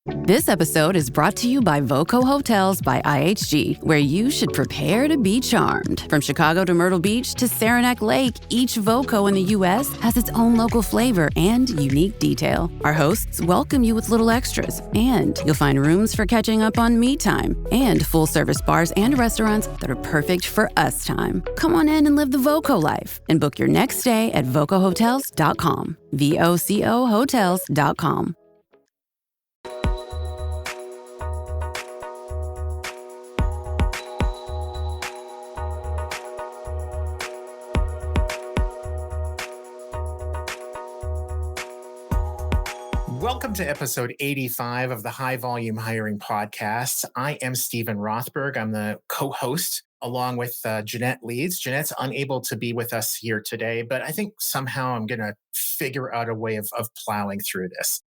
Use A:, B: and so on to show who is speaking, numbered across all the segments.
A: This episode is brought to you by Voco Hotels by IHG, where you should prepare to be charmed. From Chicago to Myrtle Beach to Saranac Lake, each Voco in the U.S. has its own local flavor and unique detail. Our hosts welcome you with little extras, and you'll find rooms for catching up on me time and full-service bars and restaurants that are perfect for us time. Come on in and live the Voco life and book your next stay at vocohotels.com. VOCO hotels.com.
B: Welcome to episode 85 of the High Volume Hiring Podcast. I am Stephen Rothberg. I'm the co-host along with Jeanette Leeds. Jeanette's unable to be with us here today, but I think somehow I'm going to figure out a way of plowing through this.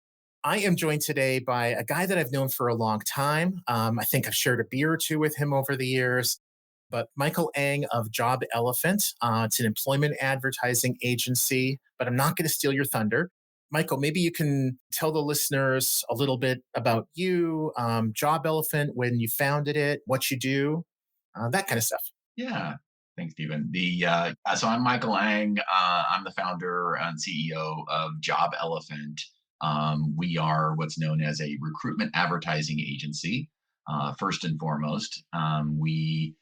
B: I am joined today by a guy that I've known for a long time. I think I've shared a beer or two with him over the years. But Michael Ang of Job Elephant. It's an employment advertising agency, but I'm not going to steal your thunder. Michael, maybe you can tell the listeners a little bit about you, Job Elephant, when you founded it, what you do, that kind of stuff.
C: Yeah, thanks, Stephen. So I'm Michael Ang. I'm the founder and CEO of Job Elephant. We are what's known as a recruitment advertising agency. First and foremost, we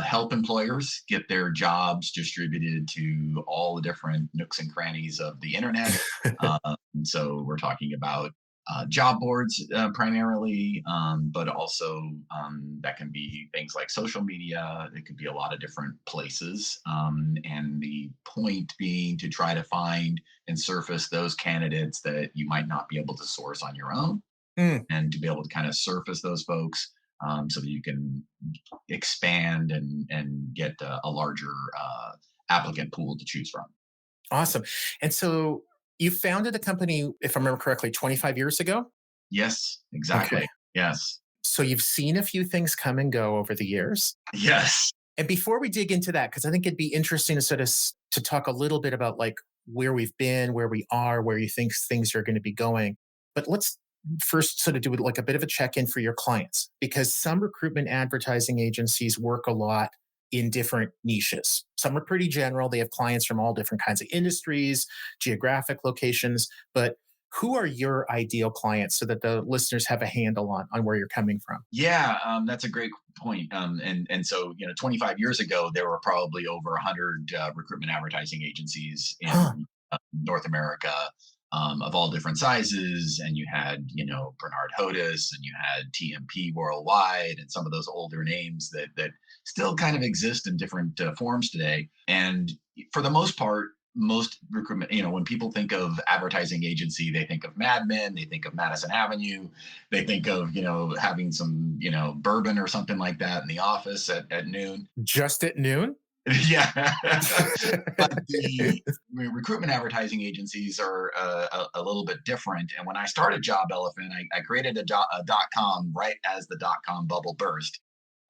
C: help employers get their jobs distributed to all the different nooks and crannies of the internet. So we're talking about job boards primarily, but also that can be things like social media. It could be a lot of different places. And the point being to try to find and surface those candidates that you might not be able to source on your own, and to be able to kind of surface those folks so that you can expand and get a larger applicant pool to choose from.
B: Awesome. And so you founded the company, if I remember correctly, 25 years ago?
C: Yes, exactly.
B: Okay.
C: Yes.
B: So you've seen a few things come and go over the years.
C: Yes.
B: And before we dig into that, because I think it'd be interesting to sort of to talk a little bit about like where we've been, where we are, where you think things are going to be going. But let's first sort of do like a bit of a check-in for your clients, because some recruitment advertising agencies work a lot in different niches. Some are pretty general. They have clients from all different kinds of industries, geographic locations, but who are your ideal clients so that the listeners have a handle on where you're coming from?
C: Yeah, that's a great point. And so 25 years ago, there were probably over 100 recruitment advertising agencies in North America, of all different sizes. And you had Bernard Hodis, and you had TMP Worldwide, and some of those older names that still kind of exist in different forms today. And for the most part, most recruitment, when people think of advertising agency, they think of Mad Men, they think of Madison Avenue, they think of, having some, bourbon or something like that in the office at noon.
B: Just at noon?
C: Yeah. But the recruitment advertising agencies are a little bit different. And when I started Job Elephant, I created a .com right as the .com bubble burst.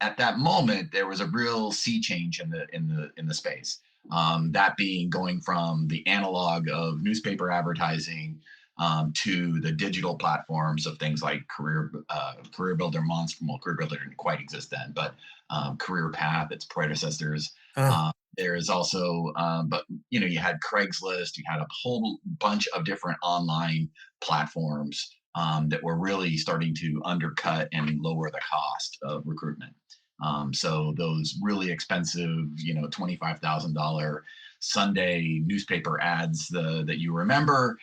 C: At that moment, there was a real sea change in the space. That being going from the analog of newspaper advertising to the digital platforms of things like Career Builder Monster. Well, Career Builder didn't quite exist then, but Career Path, its predecessors. There is also, but you had Craigslist, you had a whole bunch of different online platforms that were really starting to undercut and lower the cost of recruitment. So those really expensive, $25,000 Sunday newspaper ads that you remember,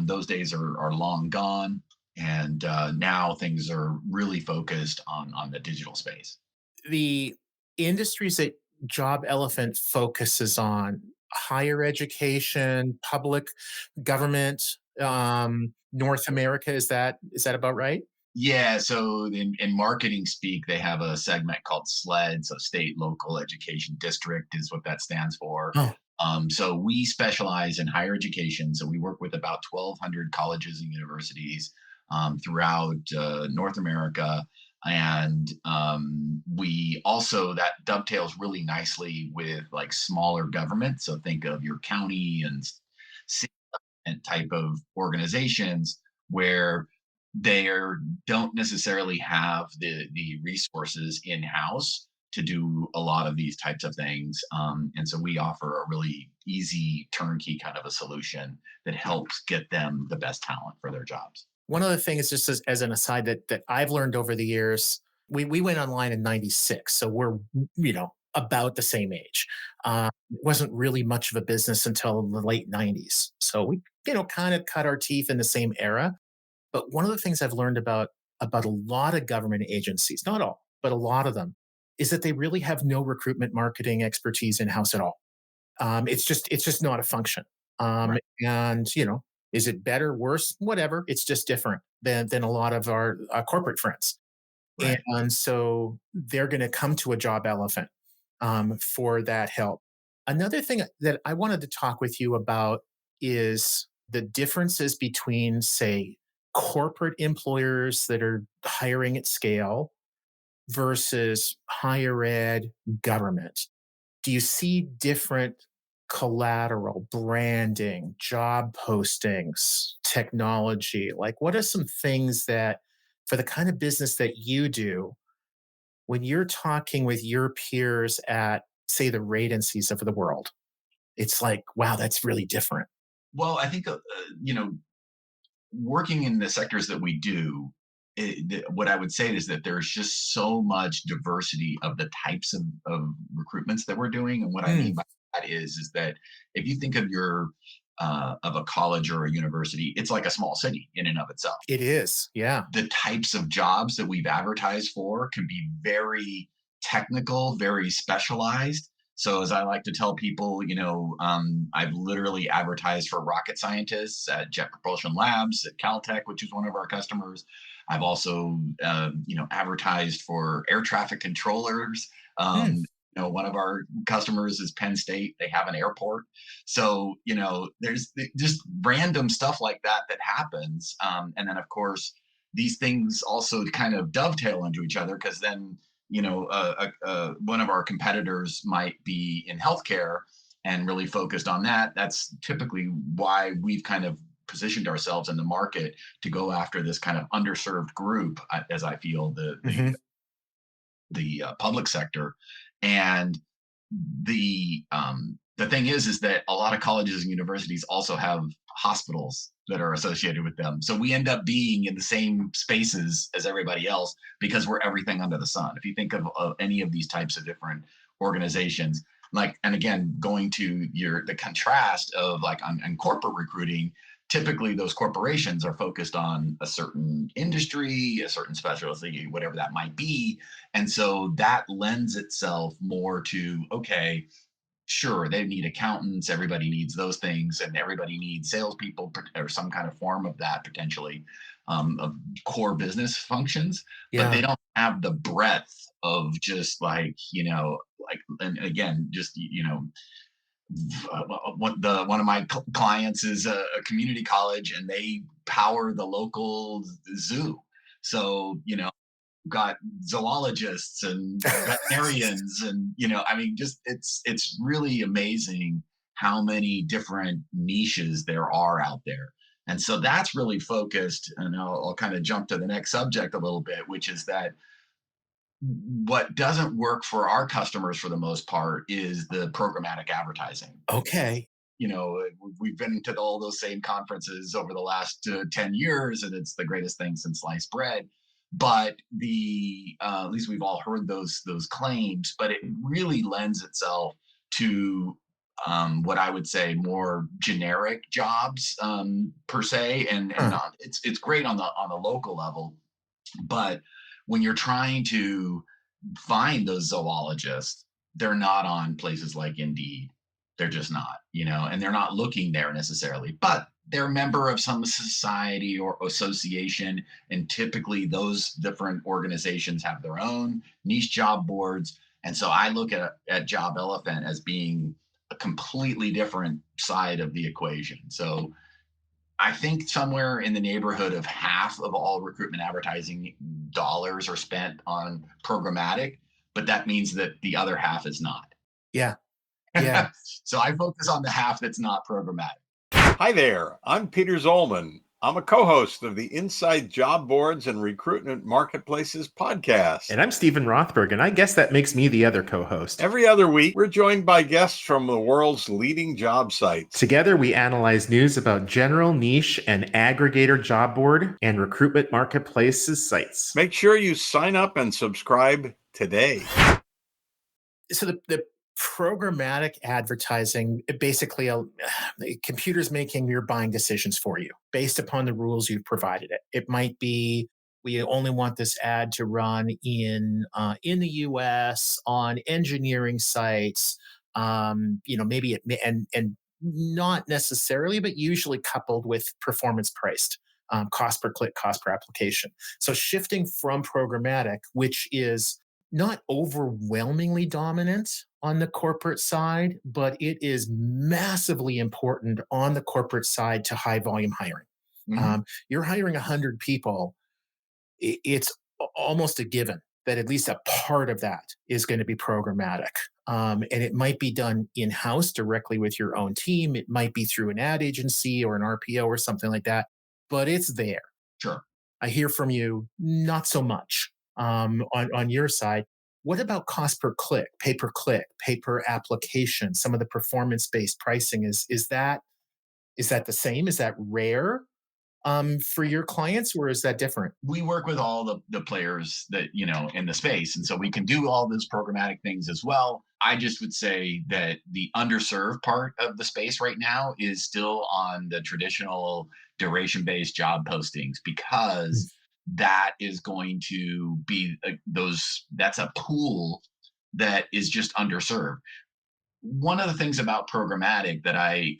C: those days are long gone. And now things are really focused on the digital space.
B: The industries that Job Elephant focuses on: higher education, public, government, North America. Is that about right?
C: Yeah, so in marketing speak, they have a segment called SLED, so State Local Education District is what that stands for.
B: Oh.
C: So we specialize in higher education. So we work with about 1,200 colleges and universities throughout North America. And we also, that dovetails really nicely with like smaller government. So think of your county and city type of organizations where they don't necessarily have the resources in house to do a lot of these types of things. And so we offer a really easy turnkey kind of a solution that helps get them the best talent for their jobs.
B: One other thing is just as an aside that I've learned over the years, we went online in 96. So we're, about the same age. It wasn't really much of a business until the late 90s. So we, kind of cut our teeth in the same era. But one of the things I've learned about a lot of government agencies, not all, but a lot of them, is that they really have no recruitment marketing expertise in house at all. It's just not a function.
C: Right.
B: And is it better, worse, whatever? It's just different than a lot of our corporate friends.
C: Right.
B: And so they're going to come to a job elephant for that help. Another thing that I wanted to talk with you about is the differences between, say, corporate employers that are hiring at scale versus higher ed government. Do you see different collateral, branding, job postings, technology? Like, what are some things that, for the kind of business that you do, when you're talking with your peers at, say, the rate agencies of the world, it's like, wow, that's really different.
C: Well, I think working in the sectors that we do, what I would say is that there's just so much diversity of the types of recruitments that we're doing. And what I
B: Mm,
C: mean by that is that if you think of your of a college or a university, it's like a small city in and of itself.
B: it is. Yeah.
C: The types of jobs that we've advertised for can be very technical, very specialized. So, as I like to tell people, I've literally advertised for rocket scientists at Jet Propulsion Labs at Caltech, which is one of our customers. I've also, advertised for air traffic controllers.
B: Mm,
C: One of our customers is Penn State. They have an airport. So, there's just random stuff like that that happens. And then, of course, these things also kind of dovetail into each other because then, one of our competitors might be in healthcare and really focused on that. That's typically why we've kind of positioned ourselves in the market to go after this kind of underserved group, as I feel
B: mhm.
C: the public sector. And the thing is that a lot of colleges and universities also have hospitals that are associated with them. So we end up being in the same spaces as everybody else because we're everything under the sun. If you think of any of these types of different organizations, like, and again, going to the contrast of like on corporate recruiting, typically those corporations are focused on a certain industry, a certain specialty, whatever that might be. And so that lends itself more to, okay, sure, they need accountants, everybody needs those things, and everybody needs salespeople or some kind of form of that potentially, of core business functions, but
B: Yeah.
C: they don't have the breadth of just and again, just, one of my clients is a community college and they power the local zoo. So, got zoologists and veterinarians and I mean just it's really amazing how many different niches there are out there. And so that's really focused, and I'll kind of jump to the next subject a little bit, which is that what doesn't work for our customers for the most part is the programmatic advertising.
B: Okay.
C: We've been to all those same conferences over the last 10 years, and it's the greatest thing since sliced bread. But at least we've all heard those claims, but it really lends itself to what I would say more generic jobs, per se, and
B: Huh.
C: not, it's great on the local level, but when you're trying to find those zoologists, they're not on places like Indeed. They're just not, and they're not looking there necessarily, but they're a member of some society or association. And typically those different organizations have their own niche job boards. And so I look at Job Elephant as being a completely different side of the equation. So I think somewhere in the neighborhood of half of all recruitment advertising dollars are spent on programmatic, but that means that the other half is not.
B: Yeah. Yeah.
C: So I focus on the half that's not programmatic.
D: Hi there, I'm Peter Zollman. I'm a co-host of the Inside Job Boards and Recruitment Marketplaces podcast.
B: And I'm Stephen Rothberg, and I guess that makes me the other co-host.
D: Every other week, we're joined by guests from the world's leading job sites.
B: Together, we analyze news about general, niche, and aggregator job board and recruitment marketplaces sites.
D: Make sure you sign up and subscribe today.
B: So the programmatic advertising, basically, the computer's making your buying decisions for you based upon the rules you've provided it. It might be, we only want this ad to run in the U.S. on engineering sites. Maybe it may, and not necessarily, but usually coupled with performance priced, cost per click, cost per application. So shifting from programmatic, which is not overwhelmingly dominant on the corporate side, but it is massively important on the corporate side to high volume hiring.
C: Mm-hmm.
B: You're hiring 100 people. It's almost a given that at least a part of that is going to be programmatic. And it might be done in-house directly with your own team. It might be through an ad agency or an RPO or something like that, but it's there.
C: Sure.
B: I hear from you, not so much on your side. What about cost per click, pay per application? Some of the performance-based pricing is that the same? Is that rare for your clients, or is that different?
C: We work with all the players that, in the space. And so we can do all those programmatic things as well. I just would say that the underserved part of the space right now is still on the traditional duration-based job postings, because that is going to be that's a pool that is just underserved. One of the things about programmatic that I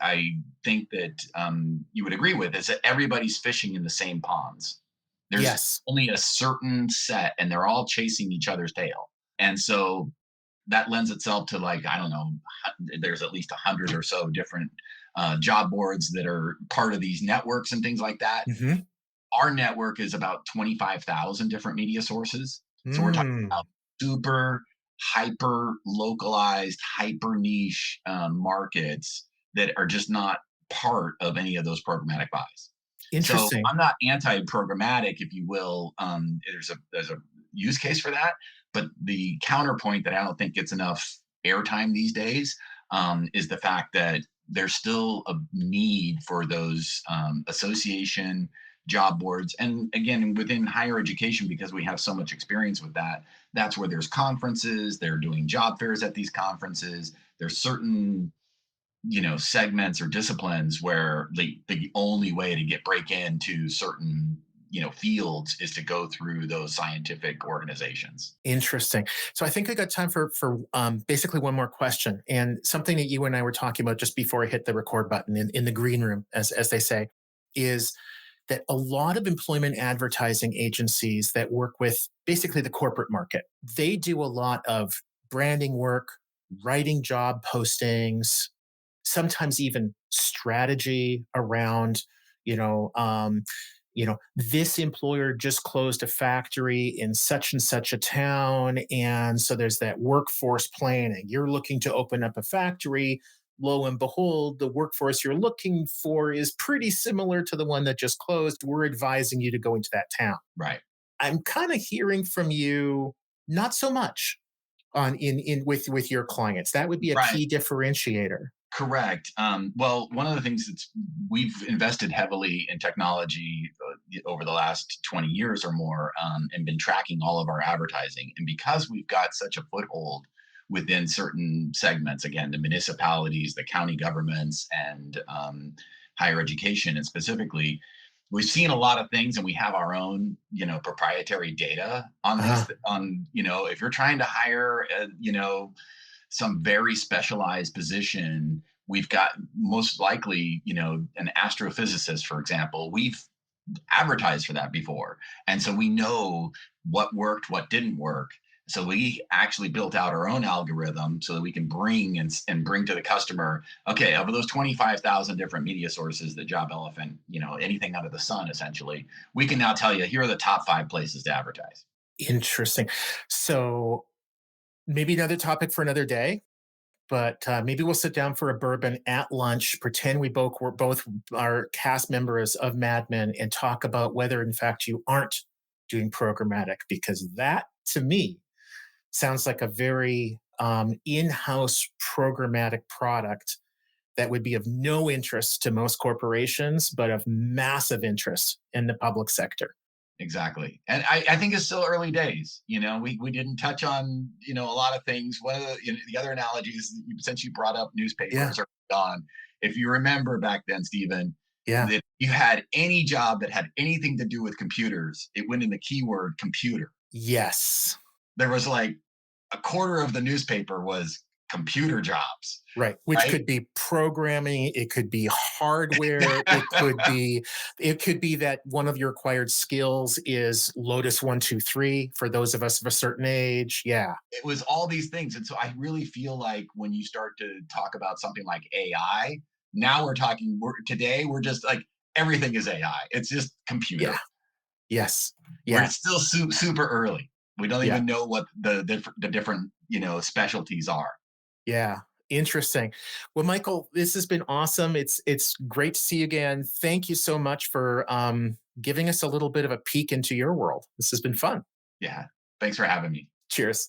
C: think that you would agree with is that everybody's fishing in the same ponds. There's only a certain set, and they're all chasing each other's tail. And so that lends itself to, like, I don't know, there's at least 100 or so different job boards that are part of these networks and things like that.
B: Mm-hmm.
C: Our network is about 25,000 different media sources. So we're talking about super hyper localized, hyper niche markets that are just not part of any of those programmatic buys.
B: Interesting.
C: So I'm not anti-programmatic, if you will. There's a use case for that, but the counterpoint that I don't think gets enough airtime these days is the fact that there's still a need for those association job boards. And again, within higher education, because we have so much experience with that, that's where there's conferences, they're doing job fairs at these conferences. There's certain, segments or disciplines where the only way to break into certain, fields is to go through those scientific organizations.
B: Interesting. So I think I got time for basically one more question, and something that you and I were talking about just before I hit the record button in the green room, as they say, is that a lot of employment advertising agencies that work with basically the corporate market, they do a lot of branding work, writing job postings, sometimes even strategy around, this employer just closed a factory in such and such a town. And so there's that workforce planning. You're looking to open up a factory. Lo and behold, the workforce you're looking for is pretty similar to the one that just closed. We're advising you to go into that town.
C: Right.
B: I'm kind of hearing from you, not so much on with your clients. That would be a key differentiator.
C: Correct. Well, one of the things we've invested heavily in technology over the last 20 years or more, and been tracking all of our advertising. And because we've got such a foothold within certain segments, again, the municipalities, the county governments, and higher education, and specifically, we've seen a lot of things, and we have our own, proprietary data on this. If you're trying to hire, some very specialized position, we've got most likely, an astrophysicist, for example. We've advertised for that before, and so we know what worked, what didn't work. So we actually built out our own algorithm so that we can bring to the customer, okay, of those 25,000 different media sources that Job Elephant, anything under the sun, essentially, we can now tell you, here are the top 5 places to advertise.
B: Interesting. So maybe another topic for another day. but maybe we'll sit down for a bourbon at lunch, pretend we're both are cast members of Mad Men, and talk about whether, in fact, you aren't doing programmatic, because that, to me, sounds like a very in-house programmatic product that would be of no interest to most corporations, but of massive interest in the public sector.
C: Exactly. And I think it's still early days. We didn't touch on, a lot of things. One of the other analogies, since you brought up
B: Yeah,
C: newspapers are gone. If you remember back then, Stephen,
B: yeah,
C: that you had any job that had anything to do with computers, it went in the keyword computer.
B: yes.
C: There was like a quarter of the newspaper was computer jobs,
B: Right, which
C: right?
B: could be programming, it could be hardware, it could be that one of your acquired skills is Lotus 123 for those of us of a certain age. Yeah.
C: It was all these things. And so I really feel like when you start to talk about something like AI, now today we're just like everything is AI. It's just computer.
B: Yeah. Yes.
C: Where
B: Yeah.
C: it's still super early. We don't
B: Yeah.
C: even know what the different specialties are.
B: Yeah. Interesting. Well, Michael, this has been awesome. It's great to see you again. Thank you so much for giving us a little bit of a peek into your world. This has been fun.
C: Yeah. Thanks for having me.
B: Cheers.